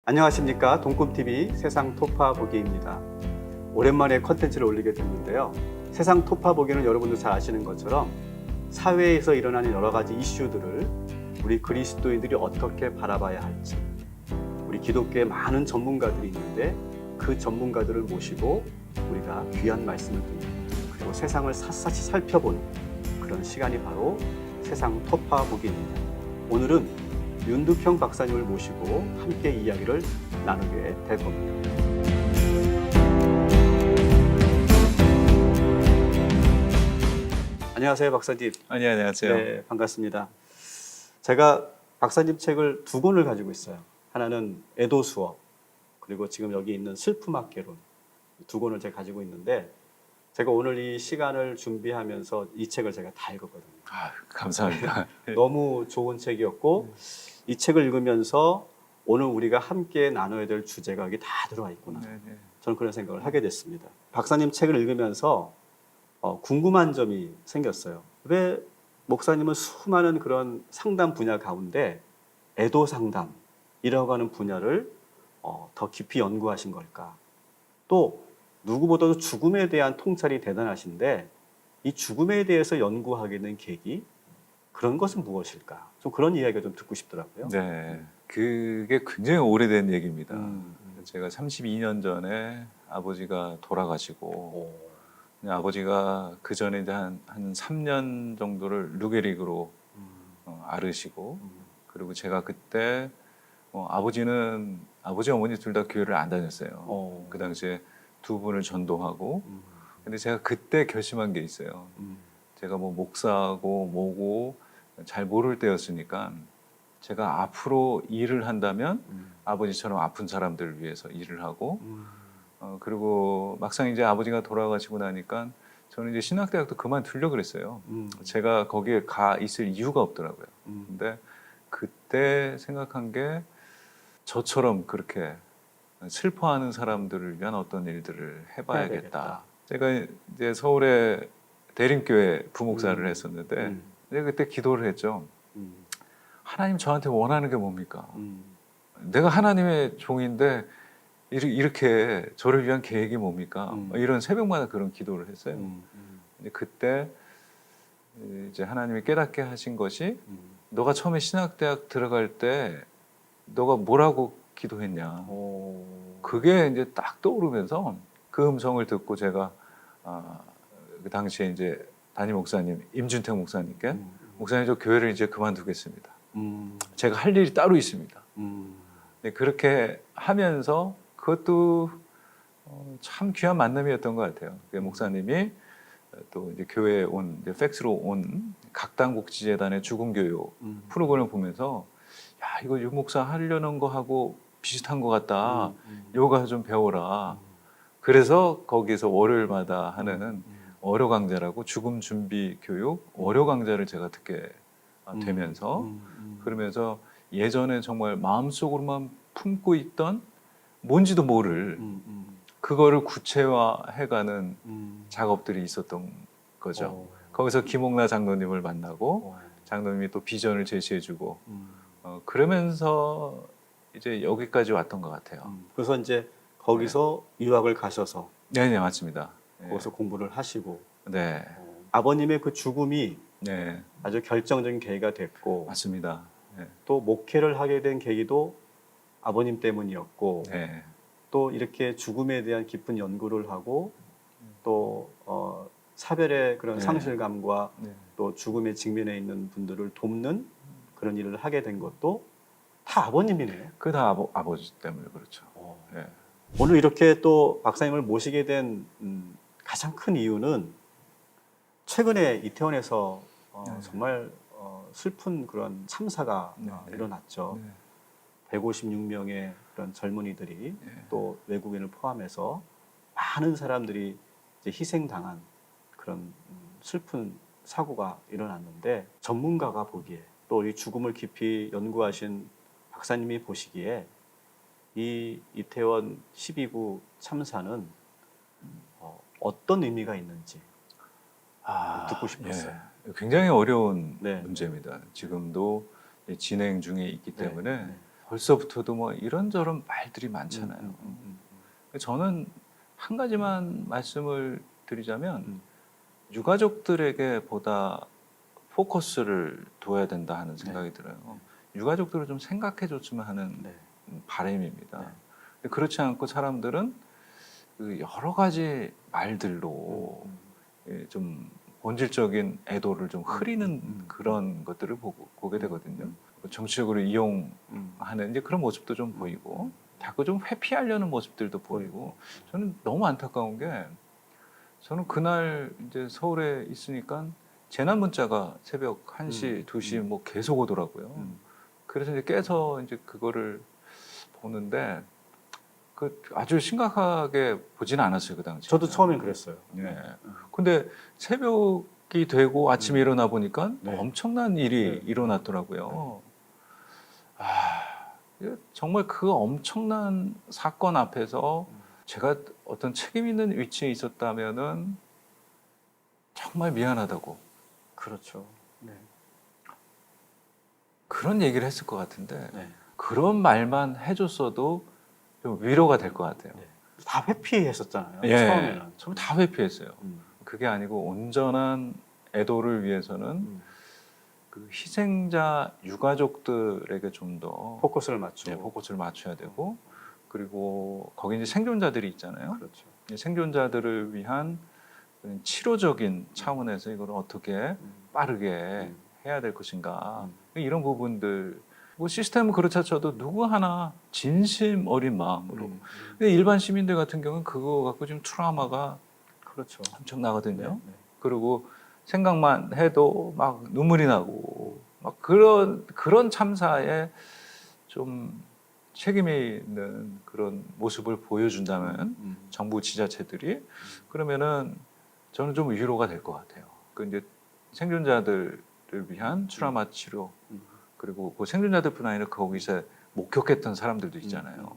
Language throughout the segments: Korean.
안녕하십니까. 동꿈TV 세상 토파보기입니다. 오랜만에 컨텐츠를 올리게 됐는데요. 세상 토파보기는 여러분도 잘 아시는 것처럼 사회에서 일어나는 여러 가지 이슈들을 우리 그리스도인들이 어떻게 바라봐야 할지, 우리 기독교에 많은 전문가들이 있는데 그 전문가들을 모시고 우리가 귀한 말씀을 듣는, 그리고 세상을 샅샅이 살펴보는 그런 시간이 바로 세상 토파보기입니다. 오늘은 윤두평 박사님을 모시고 함께 이야기를 나누게 될 겁니다. 안녕하세요, 박사님. 안녕하세요. 네, 반갑습니다. 제가 박사님 책을 두 권을 가지고 있어요. 하나는 애도 수업, 그리고 지금 여기 있는 슬픔학개론, 두 권을 제가 가지고 있는데, 제가 오늘 이 시간을 준비하면서 이 책을 제가 다 읽었거든요. 감사합니다. 너무 좋은 책이었고, 이 책을 읽으면서 오늘 우리가 함께 나눠야 될 주제가 여기 다 들어와 있구나. 저는 그런 생각을 하게 됐습니다. 박사님 책을 읽으면서 궁금한 점이 생겼어요. 왜 목사님은 수많은 그런 상담 분야 가운데 애도 상담이라고 하는 분야를 더 깊이 연구하신 걸까? 또 누구보다도 죽음에 대한 통찰이 대단하신데 이 죽음에 대해서 연구하게 된 계기, 그런 것은 무엇일까? 좀 그런 이야기가 좀 듣고 싶더라고요. 네, 그게 굉장히 오래된 얘기입니다. 제가 32년 전에 아버지가 돌아가시고, 아버지가 그 전에 한 3년 정도를 루게릭으로 앓으시고, 그리고 제가 그때 아버지 어머니 둘 다 교회를 안 다녔어요. 그 당시에 두 분을 전도하고, 근데 제가 그때 결심한 게 있어요. 제가 뭐 목사고 뭐고 잘 모를 때였으니까 제가 앞으로 일을 한다면 아버지처럼 아픈 사람들을 위해서 일을 하고, 그리고 막상 이제 아버지가 돌아가시고 나니까 저는 이제 신학대학도 그만두려고 그랬어요. 제가 거기에 가 있을 이유가 없더라고요. 근데 그때 생각한 게 저처럼 그렇게 슬퍼하는 사람들을 위한 어떤 일들을 해봐야겠다. 제가 이제 서울에 대림교회 부목사를 했었는데 내가 그때 기도를 했죠. 하나님 저한테 원하는 게 뭡니까? 내가 하나님의 종인데 이렇게 저를 위한 계획이 뭡니까? 이런 새벽마다 그런 기도를 했어요. 근데 그때 이제 하나님이 깨닫게 하신 것이 너가 처음에 신학대학 들어갈 때 너가 뭐라고 기도했냐? 그게 이제 딱 떠오르면서 그 음성을 듣고 제가 그 당시에 이제 담임 목사님 임준택 목사님께 목사님 저 교회를 이제 그만두겠습니다. 제가 할 일이 따로 있습니다. 네, 그렇게 하면서 그것도 참 귀한 만남이었던 것 같아요. 목사님이 또 이제 교회에 이제 팩스로 온 각당국지재단의 죽음교육 프로그램을 보면서 야 이거 유 목사 하려는 거 하고 비슷한 것 같다. 요거 가서 좀 배워라. 그래서 거기서 월요일마다 하는 월요 강좌라고 죽음 준비 교육 월요 강좌를 제가 듣게 되면서 그러면서 예전에 정말 마음속으로만 품고 있던 뭔지도 모를 그거를 구체화해가는 작업들이 있었던 거죠. 거기서 김옥나 장로님을 만나고 장로님이 또 비전을 제시해주고 그러면서 이제 여기까지 왔던 것 같아요. 그래서 이제 거기서 유학을 가셔서 네, 맞습니다. 거기서 공부를 하시고, 네, 아버님의 그 죽음이 네, 아주 결정적인 계기가 됐고, 맞습니다. 네, 또 목회를 하게 된 계기도 아버님 때문이었고, 네, 또 이렇게 죽음에 대한 깊은 연구를 하고, 또 사별의 그런 네. 상실감과 네. 또 죽음에 직면해 있는 분들을 돕는 그런 일을 하게 된 것도 다 아버님이네요. 그 다 아버지 때문에 그렇죠. 네. 오늘 이렇게 또 박사님을 모시게 된 가장 큰 이유는 최근에 이태원에서 정말 슬픈 그런 참사가 일어났죠. 156명의 그런 젊은이들이 또 외국인을 포함해서 많은 사람들이 이제 희생당한 그런 슬픈 사고가 일어났는데, 전문가가 보기에 또 이 죽음을 깊이 연구하신 박사님이 보시기에 이 이태원 12구 참사는 어떤 의미가 있는지 듣고 싶었어요. 굉장히 어려운 네. 문제입니다. 지금도 진행 중에 있기 때문에 벌써부터도 뭐 이런저런 말들이 많잖아요. 저는 한 가지만 말씀을 드리자면 유가족들에게 보다 포커스를 둬야 된다 하는 생각이 들어요. 유가족들을 좀 생각해 줬으면 하는 바람입니다. 그렇지 않고 사람들은 그 여러 가지 말들로 좀 본질적인 애도를 좀 흐리는 그런 것들을 보게 되거든요. 정치적으로 이용하는 이제 그런 모습도 좀 보이고 자꾸 좀 회피하려는 모습들도 보이고 저는 너무 안타까운 게 저는 그날 이제 서울에 있으니까 재난 문자가 새벽 1시, 2시 뭐 계속 오더라고요. 그래서 이제 깨서 이제 그거를 보는데 그 아주 심각하게 보지는 않았어요, 그 당시에. 저도 처음엔 그랬어요. 네. 근데 새벽이 되고 아침에 일어나 보니까 엄청난 일이 일어났더라고요. 정말 그 엄청난 사건 앞에서 제가 어떤 책임 있는 위치에 있었다면은 정말 미안하다고. 그렇죠. 네. 그런 얘기를 했을 것 같은데 그런 말만 해줬어도 좀 위로가 될 것 같아요. 다 회피했었잖아요. 예, 처음에는. 처음 다 회피했어요. 그게 아니고 온전한 애도를 위해서는 그 희생자 유가족들에게 좀 더 포커스를 맞추고. 포커스를 맞춰야 되고 그리고 거기 이제 생존자들이 있잖아요. 그렇죠. 생존자들을 위한 치료적인 차원에서 이걸 어떻게 빠르게 해야 될 것인가 이런 부분들 뭐 시스템은 그렇다 쳐도 누구 하나 진심 어린 마음으로 근데 일반 시민들 같은 경우는 그거 갖고 지금 트라우마가 그렇죠. 엄청나거든요. 그리고 생각만 해도 막 눈물이 나고 막 그런 참사에 좀 책임이 있는 그런 모습을 보여준다면 정부 지자체들이 그러면은 저는 좀 위로가 될 것 같아요. 그 이제 생존자들을 위한 트라우마 치료 그리고 그 생존자들뿐 아니라 거기서 목격했던 사람들도 있잖아요.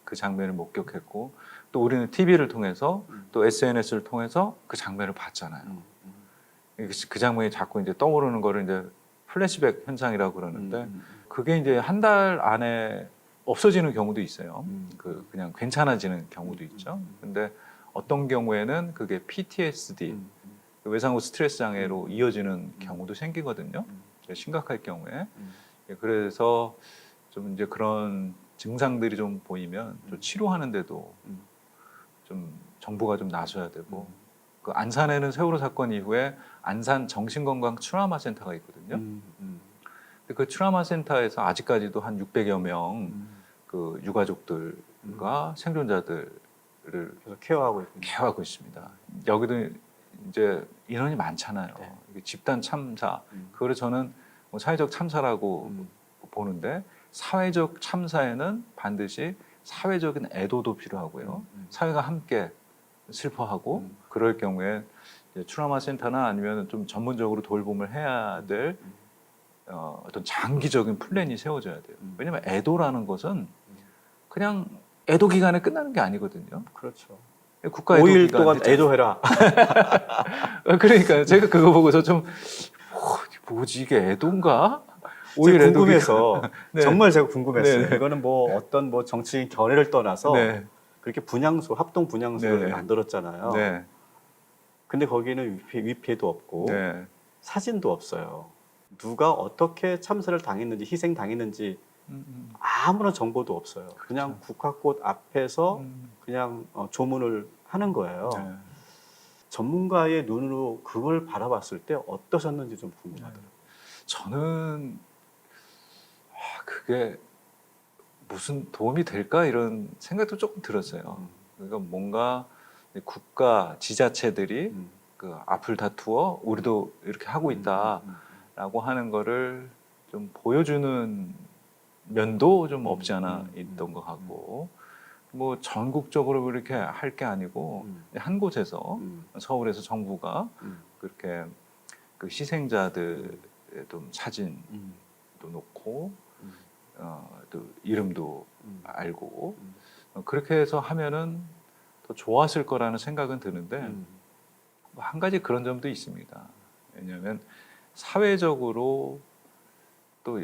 그 장면을 목격했고 또 우리는 TV를 통해서 또 SNS를 통해서 그 장면을 봤잖아요. 그 장면이 자꾸 이제 떠오르는 거를 이제 플래시백 현상이라고 그러는데 그게 이제 한 달 안에 없어지는 경우도 있어요. 그냥 괜찮아지는 경우도 있죠. 근데 어떤 경우에는 그게 PTSD, 외상후 스트레스 장애로 이어지는 경우도 생기거든요. 심각할 경우에. 그래서 좀 이제 그런 증상들이 좀 보이면 좀 치료하는데도 좀 정부가 좀 나서야 되고 그 안산에는 세월호 사건 이후에 안산 정신건강 트라우마 센터가 있거든요. 근데 그 트라우마 센터에서 아직까지도 한 600여 명 그 유가족들과 생존자들을 그래서 케어하고 있군요. 케어하고 있습니다. 여기도 이제 인원이 많잖아요. 이게 집단 참사. 그거를 저는 뭐 사회적 참사라고 보는데 사회적 참사에는 반드시 사회적인 애도도 필요하고요. 사회가 함께 슬퍼하고 그럴 경우에 이제 트라우마 센터나 아니면 좀 전문적으로 돌봄을 해야 될 어떤 장기적인 플랜이 세워져야 돼요. 왜냐하면 애도라는 것은 그냥 애도 기간에 끝나는 게 아니거든요. 그렇죠. 국가 애도 5일 기간 동안 했잖아요. 애도해라. 그러니까 제가 그거 보고서 좀 뭐지 이게 애도인가? 5일 애도 궁금해서 네. 정말 제가 궁금했어요. 네. 이거는 뭐 어떤 뭐 정치인 견해를 떠나서 네. 그렇게 분향소, 합동 분향소를 네. 만들었잖아요. 네. 근데 거기는 위패도 없고 네. 사진도 없어요. 누가 어떻게 참사를 당했는지 희생 당했는지 아무런 정보도 없어요. 그냥 국화꽃 앞에서 그냥 조문을 하는 거예요. 네. 전문가의 눈으로 그걸 바라봤을 때 어떠셨는지 좀 궁금하더라고요. 저는 그게 무슨 도움이 될까 이런 생각도 조금 들었어요. 그러니까 뭔가 국가 지자체들이 그 앞을 다투어 우리도 이렇게 하고 있다라고 하는 거를 좀 보여주는 면도 좀 없지 않아 있던 것 같고 뭐 전국적으로 그렇게 할 게 아니고 한 곳에서 서울에서 정부가 그렇게 그 희생자들의 좀 사진도 놓고 또 이름도 알고 그렇게 해서 하면은 더 좋았을 거라는 생각은 드는데 한 가지 그런 점도 있습니다. 왜냐하면 사회적으로 또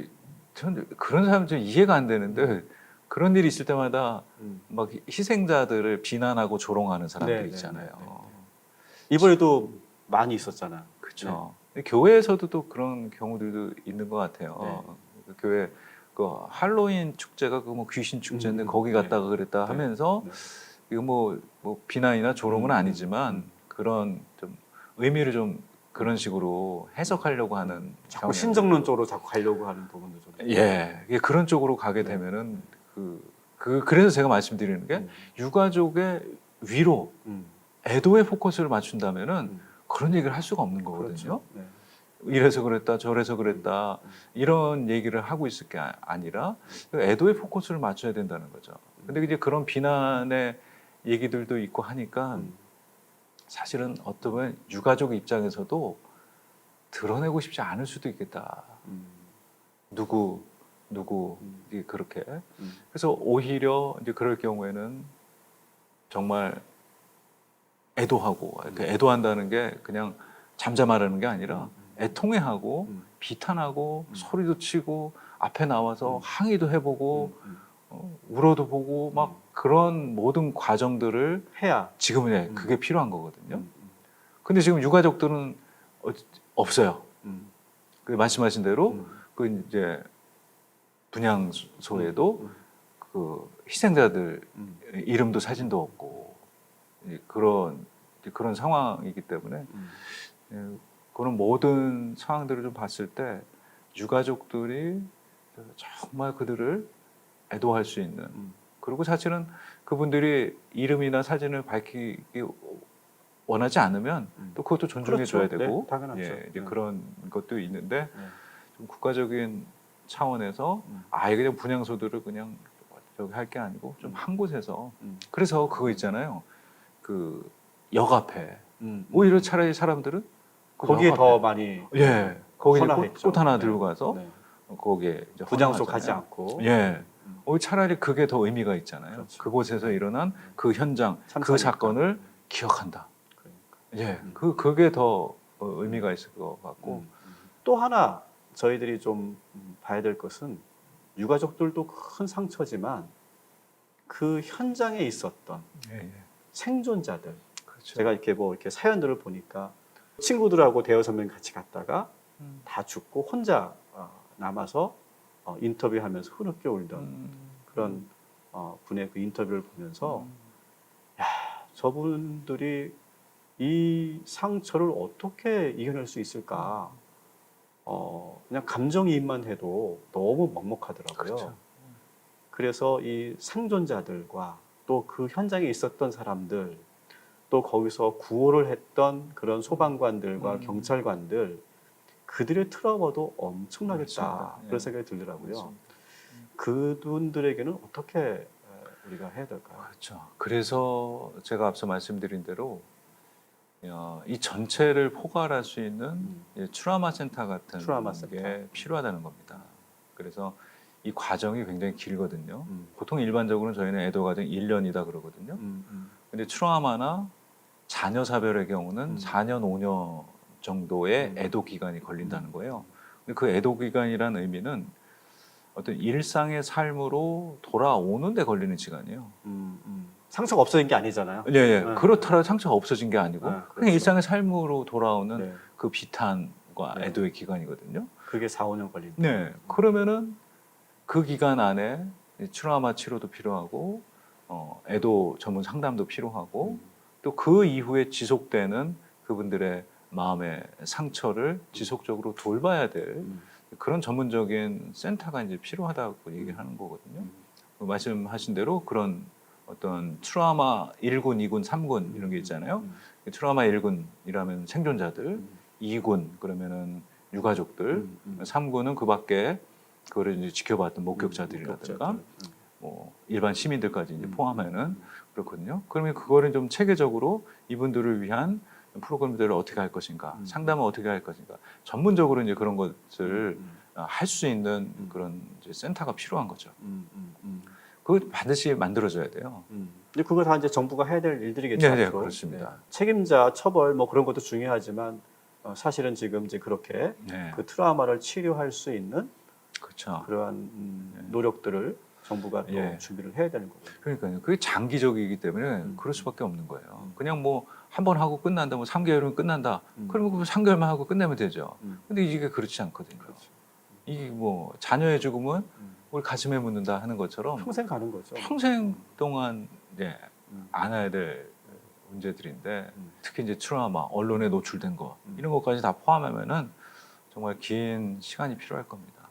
전 그런 사람 좀 이해가 안 되는데 그런 일이 있을 때마다 음. 막 희생자들을 비난하고 조롱하는 사람들 네, 있잖아요. 네, 네, 네. 이번에도 많이 있었잖아. 그렇죠. 교회에서도 또 그런 경우들도 있는 것 같아요. 그 교회 그 할로윈 축제가 그 뭐 귀신 축제인데 거기 갔다가 그랬다 하면서 네. 이거 뭐 비난이나 조롱은 아니지만 그런 좀 의미를 좀 그런 식으로 해석하려고 하는 자꾸 경향이 신정론 쪽으로 자꾸 가려고 하는 부분도 좀. 예, 이게 그런 쪽으로 가게 네. 되면은 그래서 제가 말씀드리는 게 유가족의 위로, 음. 애도의 포커스를 맞춘다면은 음. 그런 얘기를 할 수가 없는 거거든요. 그렇죠. 네. 이래서 그랬다, 저래서 그랬다 이런 얘기를 하고 있을 게 아니라 애도의 포커스를 맞춰야 된다는 거죠. 근데 이제 그런 비난의 얘기들도 있고 하니까 사실은 어쩌면 유가족 입장에서도 드러내고 싶지 않을 수도 있겠다. 누구 이제 그렇게. 그래서 오히려 이제 그럴 경우에는 정말 애도하고 애도한다는 게 그냥 잠잠하라는 게 아니라 애통해하고 비탄하고 소리도 치고 앞에 나와서 항의도 해보고 울어도 보고 막 그런 모든 과정들을 해야. 지금은 그게 필요한 거거든요. 근데 지금 유가족들은 없어요. 그 말씀하신 대로 그 이제 분향소에도 그 희생자들 이름도 사진도 없고 그런 상황이기 때문에 그런 모든 상황들을 좀 봤을 때 유가족들이 정말 그들을 애도할 수 있는 그리고 사실은 그분들이 이름이나 사진을 밝히기 원하지 않으면 또 그것도 존중해 줘야 그렇죠. 되고 네, 당연하죠. 이제 네. 그런 것도 있는데 네. 좀 국가적인 차원에서 아예 그냥 분향소들을 그냥 저기 할 게 아니고 좀 한 곳에서 그래서 그거 있잖아요. 그 역 앞에 오히려 차라리 사람들은 그 거기에 역 더 앞에 많이 거기 헌화했죠. 꽃 하나 네. 들고 가서 네. 거기에 이제 분향소 헌화하잖아요. 가지 않고. 차라리 그게 더 의미가 있잖아요. 그렇죠. 그곳에서 일어난 그 현장, 그 참사니까. 사건을 기억한다. 그러니까. 그게 더 의미가 있을 것 같고. 또 하나 저희들이 좀 봐야 될 것은 유가족들도 큰 상처지만 그 현장에 있었던 생존자들. 그렇죠. 제가 이렇게 이렇게 사연들을 보니까 친구들하고 대여섯 명 같이 갔다가 다 죽고 혼자 남아서 인터뷰하면서 흐느껴 울던 그런 분의 그 인터뷰를 보면서 야, 저분들이 이 상처를 어떻게 이겨낼 수 있을까? 그냥 감정이입만 해도 너무 먹먹하더라고요. 그렇죠. 그래서 이 생존자들과 또 그 현장에 있었던 사람들, 또 거기서 구호를 했던 그런 소방관들과 경찰관들, 그들의 트라우마도 엄청나겠다. 맞습니다. 그런 생각이 들더라고요. 맞습니다. 그분들에게는 어떻게 우리가 해야 될까요? 그렇죠. 그래서 제가 앞서 말씀드린 대로 이 전체를 포괄할 수 있는 트라우마 센터 같은 트라우마 게 센터. 필요하다는 겁니다. 그래서 이 과정이 굉장히 길거든요. 보통 일반적으로는 저희는 애도 과정 1년이다 그러거든요. 근데 트라우마나 자녀 사별의 경우는 4년, 5년 정도의 애도 기간이 걸린다는 거예요. 근데 그 애도 기간이라는 의미는 어떤 일상의 삶으로 돌아오는 데 걸리는 시간이에요. 상처가 없어진 게 아니잖아요. 그렇더라도 상처가 없어진 게 아니고 그렇죠. 그냥 일상의 삶으로 돌아오는 네. 그 비탄과 네. 애도의 기간이거든요. 그게 4, 5년 걸린다. 그러면은 그 기간 안에 트라우마 치료도 필요하고 애도 전문 상담도 필요하고 또 그 이후에 지속되는 그분들의 마음의 상처를 지속적으로 돌봐야 될 그런 전문적인 센터가 이제 필요하다고 얘기를 하는 거거든요. 말씀하신 대로 그런 어떤 트라우마 1군, 2군, 3군 이런 게 있잖아요. 트라우마 1군이라면 생존자들, 2군 그러면은 유가족들, 3군은 그 밖에 그거를 이제 지켜봤던 목격자들이라든가 뭐 일반 시민들까지 이제 포함하는 그렇거든요. 그러면 그거를 좀 체계적으로 이분들을 위한 프로그램들을 어떻게 할 것인가, 상담을 어떻게 할 것인가, 전문적으로 이제 그런 것을 할 수 있는 그런 이제 센터가 필요한 거죠. 그거 반드시 만들어져야 돼요. 근데 그거 다 이제 정부가 해야 될 일들이겠죠. 네, 앞으로. 그렇습니다. 네. 책임자 처벌 뭐 그런 것도 중요하지만 사실은 지금 이제 그렇게 그 트라우마를 치료할 수 있는 그렇죠. 그러한 노력들을 정부가 또 예. 준비를 해야 되는 거죠. 그러니까요. 그게 장기적이기 때문에 그럴 수밖에 없는 거예요. 그냥 뭐 한 번 하고 끝난다, 뭐 3개월이면 끝난다. 그러면 그 3개월만 하고 끝내면 되죠. 근데 이게 그렇지 않거든요. 그렇죠. 이게 뭐 자녀의 죽음은 우리 가슴에 묻는다 하는 것처럼 평생 가는 거죠. 평생 동안 이제 음. 안아야 될 문제들인데 특히 이제 트라우마, 언론에 노출된 거 이런 것까지 다 포함하면은 정말 긴 시간이 필요할 겁니다.